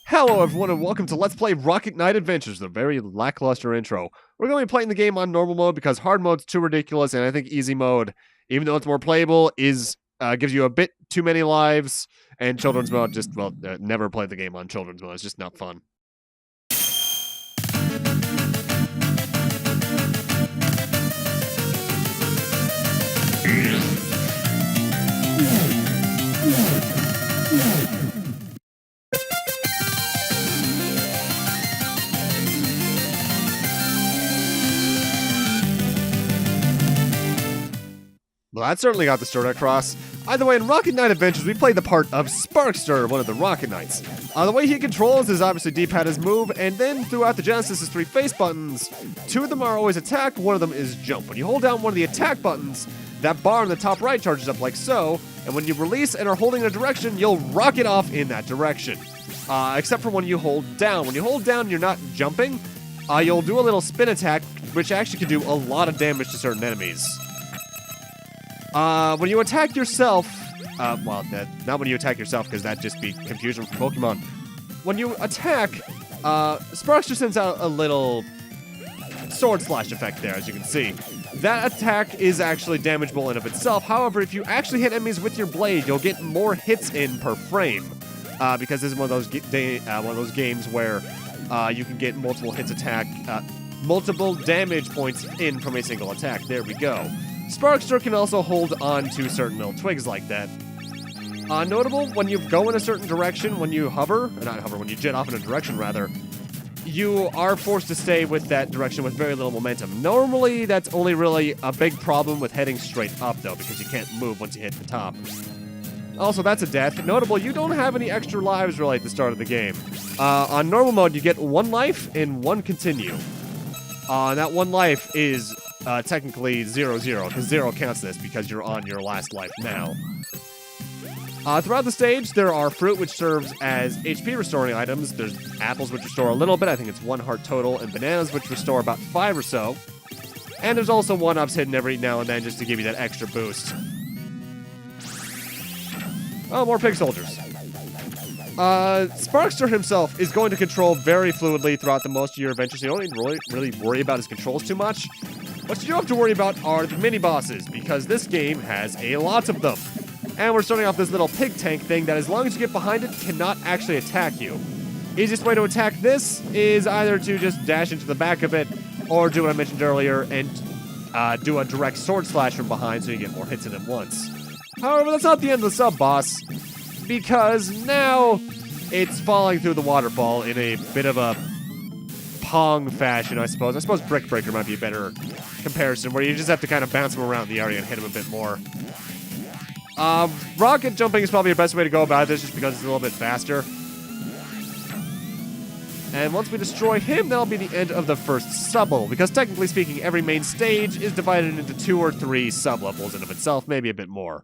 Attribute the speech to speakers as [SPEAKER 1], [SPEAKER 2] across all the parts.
[SPEAKER 1] Hello everyone and welcome to Let's Play Rocket Knight Adventures, the very lackluster intro. We're going to be playing the game on normal mode because hard mode's too ridiculous, and I think easy mode, even though it's more playable, gives you a bit too many lives, and children's mode never play the game on children's mode, it's just not fun. Well, that certainly got the story across. Either way, in Rocket Knight Adventures, we play the part of Sparkster, one of the Rocket Knights. The way he controls is obviously D-pad is move, and then throughout the Genesis is 3 face buttons. 2 of them are always attack, 1 of them is jump. When you hold down one of the attack buttons, that bar on the top right charges up like so, and when you release and are holding a direction, you'll rocket off in that direction. Except for when you hold down. When you hold down, you're not jumping. You'll do a little spin attack, which actually can do a lot of damage to certain enemies. When you attack yourself, not when you attack yourself, because that'd just be confusion for Pokemon. When you attack, Sparkster sends out a little sword slash effect there, as you can see. That attack is actually damageable in of itself. However, if you actually hit enemies with your blade, you'll get more hits in per frame. Because this is one of those games where you can get multiple hits multiple damage points in from a single attack. There we go. Sparkster can also hold on to certain little twigs like that. Notable, when you go in a certain direction, when you when you jet off in a direction rather, you are forced to stay with that direction with very little momentum. Normally, that's only really a big problem with heading straight up though, because you can't move once you hit the top. Also, that's a death. Notable, you don't have any extra lives really at the start of the game. On normal mode, you get 1 life and 1 continue. That 1 life is technically 0-0, because 0 counts this because you're on your last life now. Throughout the stage, there are fruit which serves as HP restoring items. There's apples which restore a little bit, I think it's 1 heart total, and bananas which restore about 5 or so. And there's also 1-ups hidden every now and then just to give you that extra boost. Oh, more pig soldiers. Sparkster himself is going to control very fluidly throughout the most of your adventures. You don't need to really worry about his controls too much. What you do have to worry about are the mini-bosses, because this game has a lot of them. And we're starting off this little pig tank thing that, as long as you get behind it, cannot actually attack you. Easiest way to attack this is either to just dash into the back of it, or do what I mentioned earlier and do a direct sword slash from behind so you get more hits in it once. However, that's not the end of the sub-boss, because now it's falling through the waterfall in a bit of a Pong fashion, I suppose. I suppose Brick Breaker might be a better comparison, where you just have to kind of bounce him around the area and hit him a bit more. Rocket jumping is probably the best way to go about this, just because it's a little bit faster. And once we destroy him, that'll be the end of the first sub-level, because technically speaking, every main stage is divided into 2 or 3 sub-levels in of itself, maybe a bit more.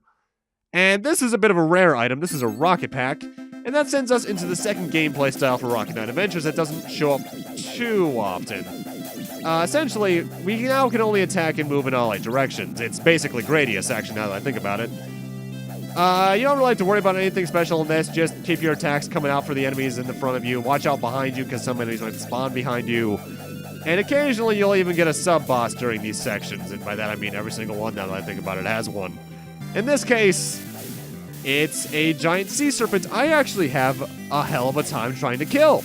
[SPEAKER 1] And this is a bit of a rare item. This is a rocket pack, and that sends us into the second gameplay style for Rocket Knight Adventures that doesn't show up too often. Essentially, we now can only attack and move in all 8 directions. It's basically Gradius, actually, now that I think about it. You don't really have to worry about anything special in this. Just keep your attacks coming out for the enemies in the front of you. Watch out behind you, because some enemies might spawn behind you. And occasionally, you'll even get a sub-boss during these sections. And by that, I mean every single one, now that I think about it, has one. In this case, it's a giant sea serpent I actually have a hell of a time trying to kill.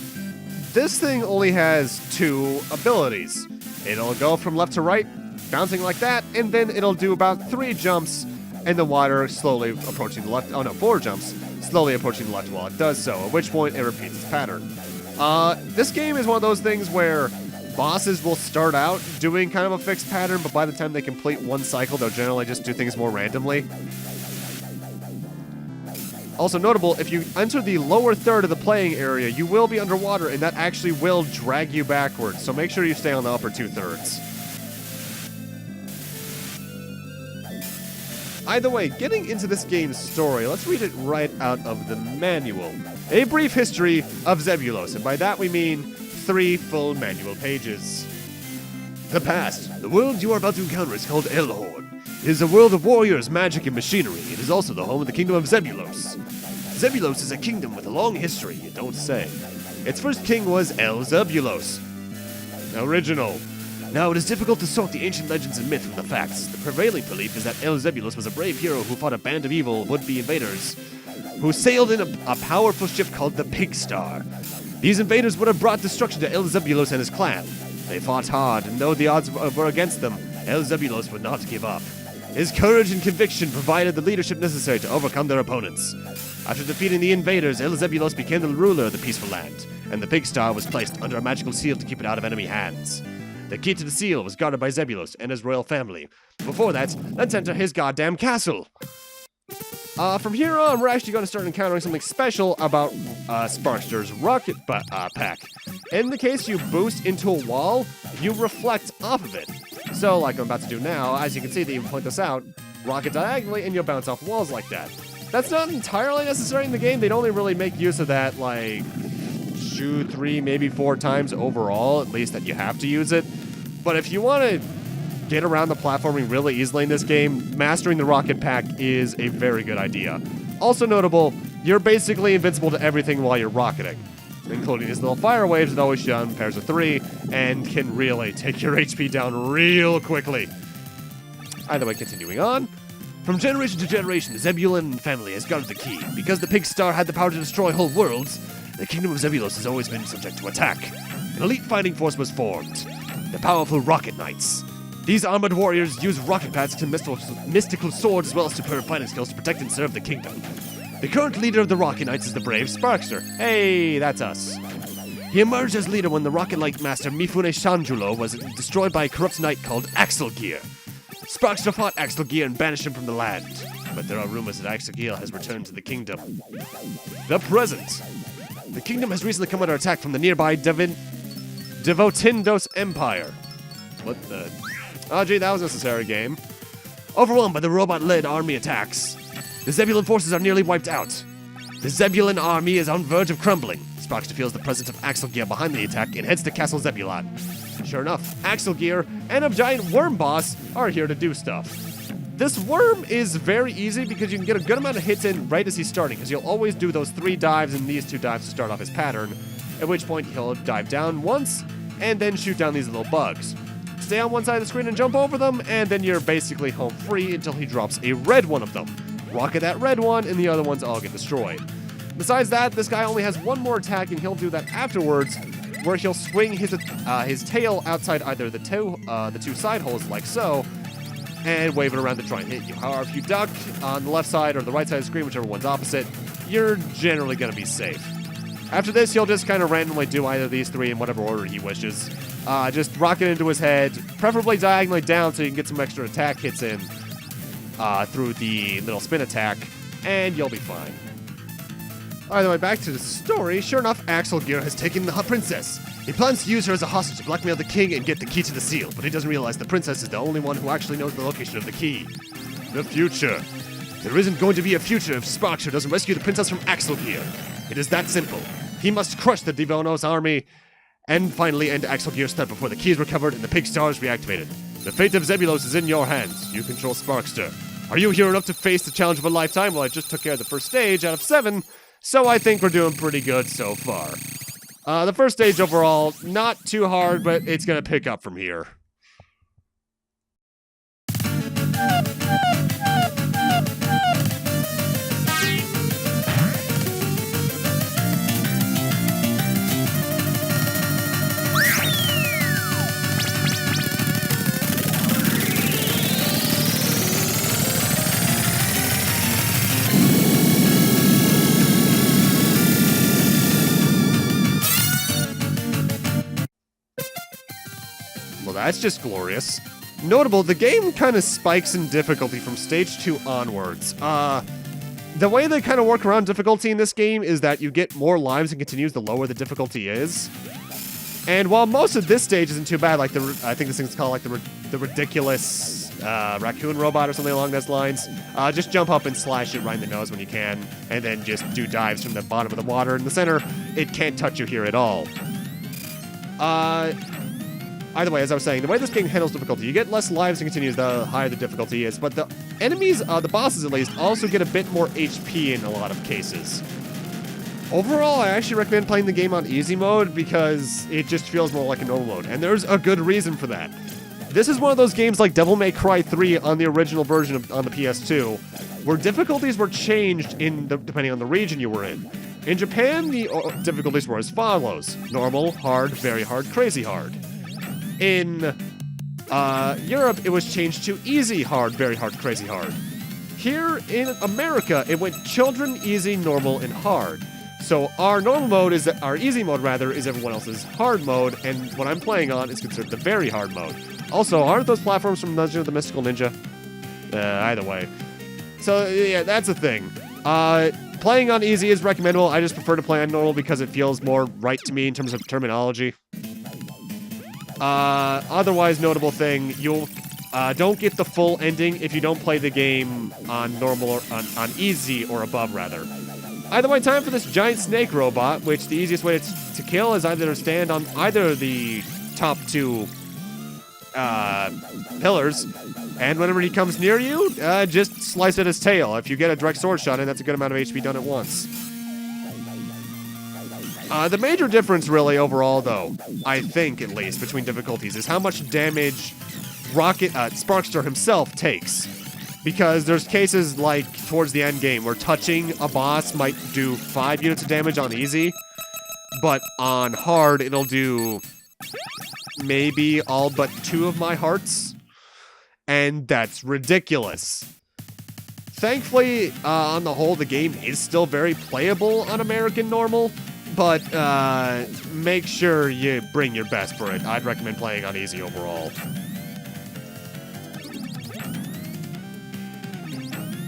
[SPEAKER 1] This thing only has 2 abilities. It'll go from left to right, bouncing like that, and then it'll do about 3 jumps in the water, slowly approaching the left. Oh no, 4 jumps, slowly approaching the left while it does so, at which point it repeats its pattern. This game is one of those things where bosses will start out doing kind of a fixed pattern, but by the time they complete 1 cycle, they'll generally just do things more randomly. Also notable, if you enter the lower third of the playing area, you will be underwater, and that actually will drag you backwards, so make sure you stay on the upper 2/3. Either way, getting into this game's story, let's read it right out of the manual. A brief history of Zebulos, and by that we mean 3 full manual pages. The past. The world you are about to encounter is called Elhorn. It is a world of warriors, magic, and machinery. It is also the home of the kingdom of Zebulos. Zebulos is a kingdom with a long history, you don't say. Its first king was Elzebulos. Original. Now, it is difficult to sort the ancient legends and myth from the facts. The prevailing belief is that Elzebulos was a brave hero who fought a band of evil would-be invaders who sailed in a powerful ship called the Pig Star. These invaders would have brought destruction to Elzebulos and his clan. They fought hard, and though the odds were against them, Elzebulos would not give up. His courage and conviction provided the leadership necessary to overcome their opponents. After defeating the invaders, Elzebulos became the ruler of the peaceful land, and the Pig Star was placed under a magical seal to keep it out of enemy hands. The key to the seal was guarded by Zebulos and his royal family. Before that, let's enter his goddamn castle. From here on, we're actually going to start encountering something special about Sparkster's rocket pack. In the case you boost into a wall, you reflect off of it. So, like I'm about to do now, as you can see, they even point this out, rocket diagonally, and you'll bounce off walls like that. That's not entirely necessary in the game. They'd only really make use of that, like, 2, 3, maybe 4 times overall, at least that you have to use it. But if you want to get around the platforming really easily in this game, mastering the rocket pack is a very good idea. Also notable, you're basically invincible to everything while you're rocketing, including these little fire waves that always shoot in pairs of 3 and can really take your HP down real quickly. Either way, continuing on. From generation to generation, the Zebulon family has guarded the key. Because the Pig Star had the power to destroy whole worlds, the kingdom of Zebulos has always been subject to attack. An elite fighting force was formed, the powerful Rocket Knights. These armored warriors use rocket pads to mystical swords as well as superb fighting skills to protect and serve the kingdom. The current leader of the Rocket Knights is the brave Sparkster. Hey, that's us. He emerged as leader when the Rocket Knight master Mifune Shanjulo was destroyed by a corrupt knight called Axelgear. Sparkster fought Axelgear and banished him from the land. But there are rumors that Axelgear has returned to the kingdom. The present. The kingdom has recently come under attack from the nearby Devotindos Empire. What the... Oh, gee, that was a necessary game. Overwhelmed by the robot-led army attacks, the Zebulon forces are nearly wiped out. The Zebulon army is on verge of crumbling. Sparkster feels the presence of Axelgear behind the attack and heads to Castle Zebulon. Sure enough, Axelgear and a giant worm boss are here to do stuff. This worm is very easy because you can get a good amount of hits in right as he's starting, because you'll always do those 3 dives and these 2 dives to start off his pattern, at which point he'll dive down once and then shoot down these little bugs. Stay on one side of the screen and jump over them, and then you're basically home free until he drops a red one of them. Rocket that red one, and the other ones all get destroyed. Besides that, this guy only has one more attack, and he'll do that afterwards, where he'll swing his tail outside either the 2 side holes like so, and wave it around to try and hit you. However, if you duck on the left side or the right side of the screen, whichever one's opposite, you're generally going to be safe. After this, he'll just kind of randomly do either of these 3 in whatever order he wishes. Just rocket into his head, preferably diagonally down so you can get some extra attack hits in through the little spin attack, and you'll be fine. Either way, back to the story. Sure enough, Axelgear has taken the princess. He plans to use her as a hostage to blackmail the king and get the key to the seal, but he doesn't realize the princess is the only one who actually knows the location of the key. The future. There isn't going to be a future if Sparkster doesn't rescue the princess from Axelgear. It is that simple. He must crush the Devonos army and finally end Axelgear's threat before the key is recovered and the Pig Star is reactivated. The fate of Zebulos is in your hands. You control Sparkster. Are you here enough to face the challenge of a lifetime? Well, I just took care of the first stage out of 7, so I think we're doing pretty good so far. The first stage overall, not too hard, but it's going to pick up from here. Well, that's just glorious. Notable, the game kind of spikes in difficulty from stage 2 onwards. The way they kind of work around difficulty in this game is that you get more lives and continues the lower the difficulty is. And while most of this stage isn't too bad, like I think this thing's called like the ridiculous raccoon robot or something along those lines, just jump up and slash it right in the nose when you can, and then just do dives from the bottom of the water in the center. It can't touch you here at all. Either way, as I was saying, the way this game handles difficulty, you get less lives and continues the higher the difficulty is, but the enemies, the bosses at least, also get a bit more HP in a lot of cases. Overall, I actually recommend playing the game on easy mode because it just feels more like a normal mode, and there's a good reason for that. This is one of those games like Devil May Cry 3 on the original version on the PS2, where difficulties were changed depending on the region you were in. In Japan, the difficulties were as follows: normal, hard, very hard, crazy hard. In Europe, it was changed to easy, hard, very hard, crazy hard. Here in America, it went children, easy, normal, and hard. So our normal mode our easy mode rather, is everyone else's hard mode, and what I'm playing on is considered the very hard mode. Also, aren't those platforms from Legend of the Mystical Ninja? Either way. So yeah, that's a thing. Playing on easy is recommendable. I just prefer to play on normal because it feels more right to me in terms of terminology. Otherwise notable thing, you'll don't get the full ending if you don't play the game on normal or on easy or above rather. Either way, time for this giant snake robot, which the easiest way to kill is either to stand on either of the top two pillars, and whenever he comes near you, just slice at his tail. If you get a direct sword shot in, that's a good amount of HP done at once. The major difference really overall, though, I think at least, between difficulties is how much damage Sparkster himself takes. Because there's cases like towards the end game where touching a boss might do 5 units of damage on easy, but on hard it'll do maybe all but 2 of my hearts, and that's ridiculous. Thankfully, on the whole, the game is still very playable on American normal, but make sure you bring your best for it. I'd recommend playing on easy overall.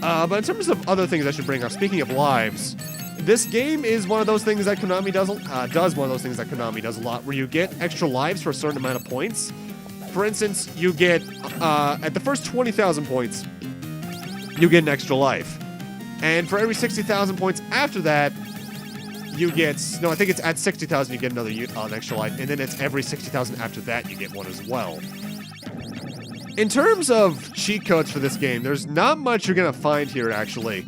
[SPEAKER 1] But in terms of other things I should bring up, speaking of lives, this game is one of those things that Konami does a lot, where you get extra lives for a certain amount of points. For instance, you get, at the first 20,000 points, you get an extra life. And for every 60,000 points after that, you get, no, I think it's at 60,000 you get another an extra life, and then it's every 60,000 after that you get one as well. In terms of cheat codes for this game, there's not much you're going to find here, actually.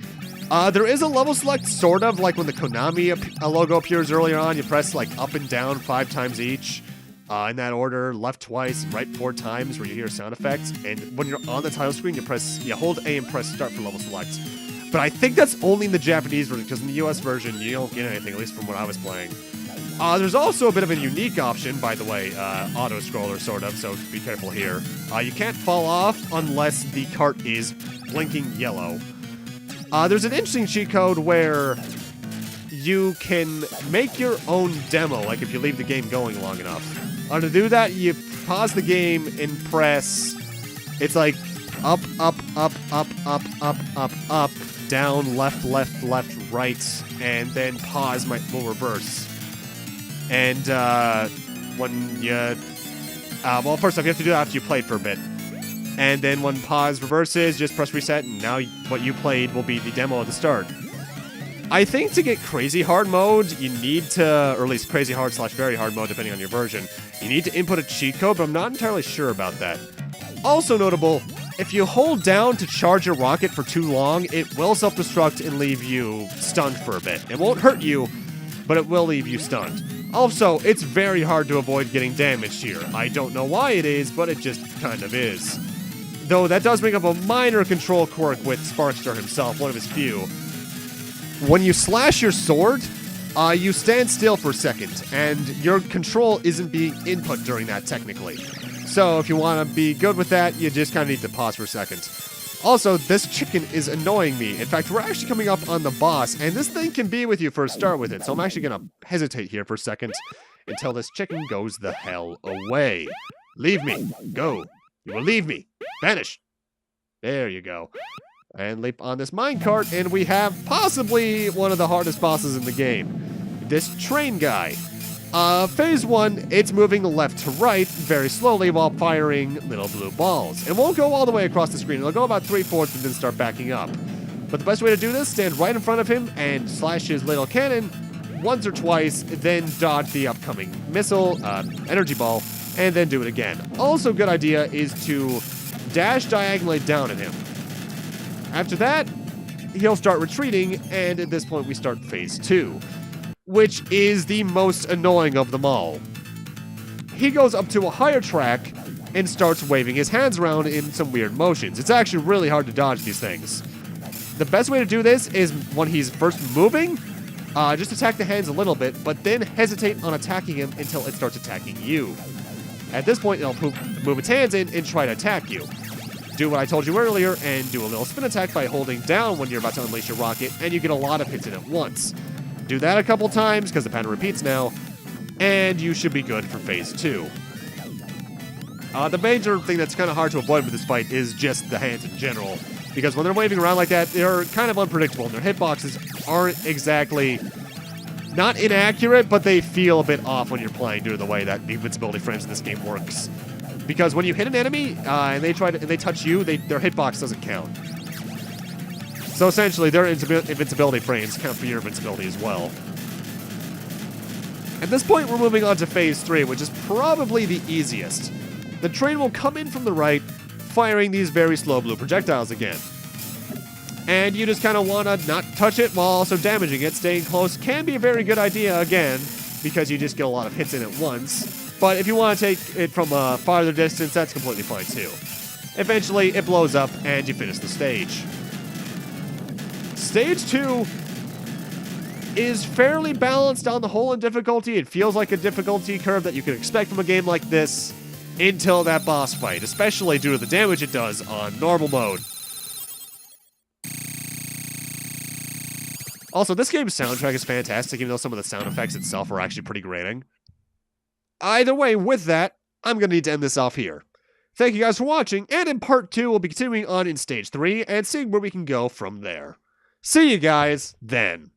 [SPEAKER 1] There is a level select, sort of, like when the Konami logo appears earlier on, you press, like, up and down 5 times each, in that order, left twice, right 4 times, where you hear sound effects, and when you're on the title screen, you hold A and press start for level select. But I think that's only in the Japanese version, because in the US version, you don't get anything, at least from what I was playing. There's also a bit of a unique option, by the way, auto-scroller, sort of, so be careful here. You can't fall off unless the cart is blinking yellow. There's an interesting cheat code where you can make your own demo, like if you leave the game going long enough. To do that, you pause the game and press, it's like up, up, up, up, up, up, up, up, down, left, left, left, right, and then pause will reverse. And when you, well, first off, you have to do that after you played for a bit. And then when pause reverses, just press reset, and now what you played will be the demo at the start. I think to get crazy hard mode, you need to, or at least crazy hard / very hard mode, depending on your version, you need to input a cheat code, but I'm not entirely sure about that. Also notable, if you hold down to charge your rocket for too long, it will self-destruct and leave you stunned for a bit. It won't hurt you, but it will leave you stunned. Also, it's very hard to avoid getting damaged here. I don't know why it is, but it just kind of is. Though that does bring up a minor control quirk with Sparkster himself, one of his few. When you slash your sword, you stand still for a second, and your control isn't being input during that technically. So if you want to be good with that, you just kind of need to pause for a second. Also, this chicken is annoying me. In fact, we're actually coming up on the boss, and this thing can be with you for a start with it, so I'm actually going to hesitate here for a second until this chicken goes the hell away. Leave me. Go. You will leave me. Vanish. There you go. And leap on this minecart, and we have possibly one of the hardest bosses in the game. This train guy. Phase 1, it's moving left to right very slowly while firing little blue balls. It won't go all the way across the screen. It'll go about 3/4 and then start backing up. But the best way to do this, stand right in front of him and slash his little cannon once or twice, then dodge the upcoming missile, energy ball, and then do it again. Also, good idea is to dash diagonally down at him. After that, he'll start retreating, and at this point we start phase 2. which is the most annoying of them all. He goes up to a higher track and starts waving his hands around in some weird motions. It's actually really hard to dodge these things. The best way to do this is when he's first moving, just attack the hands a little bit, but then hesitate on attacking him until it starts attacking you. At this point, it'll move its hands in and try to attack you. Do what I told you earlier and do a little spin attack by holding down when you're about to unleash your rocket, and you get a lot of hits in at once. Do that a couple times, because the pattern repeats now, and you should be good for phase 2. The major thing that's kind of hard to avoid with this fight is just the hands in general, because when they're waving around like that, they're kind of unpredictable, and their hitboxes aren't exactly, not inaccurate, but they feel a bit off when you're playing due to the way that the invincibility frames in this game works. Because when you hit an enemy, and they touch you, their hitbox doesn't count. So essentially, their invincibility frames count for your invincibility as well. At this point, we're moving on to phase 3, which is probably the easiest. The train will come in from the right, firing these very slow blue projectiles again. And you just kind of want to not touch it while also damaging it. Staying close can be a very good idea, again, because you just get a lot of hits in at once. But if you want to take it from a farther distance, that's completely fine too. Eventually, it blows up and you finish the stage. Stage 2 is fairly balanced on the whole in difficulty. It feels like a difficulty curve that you could expect from a game like this until that boss fight, especially due to the damage it does on normal mode. Also, this game's soundtrack is fantastic, even though some of the sound effects itself are actually pretty grating. Either way, with that, I'm going to need to end this off here. Thank you guys for watching, and in part 2, we'll be continuing on in stage 3 and seeing where we can go from there. See you guys then.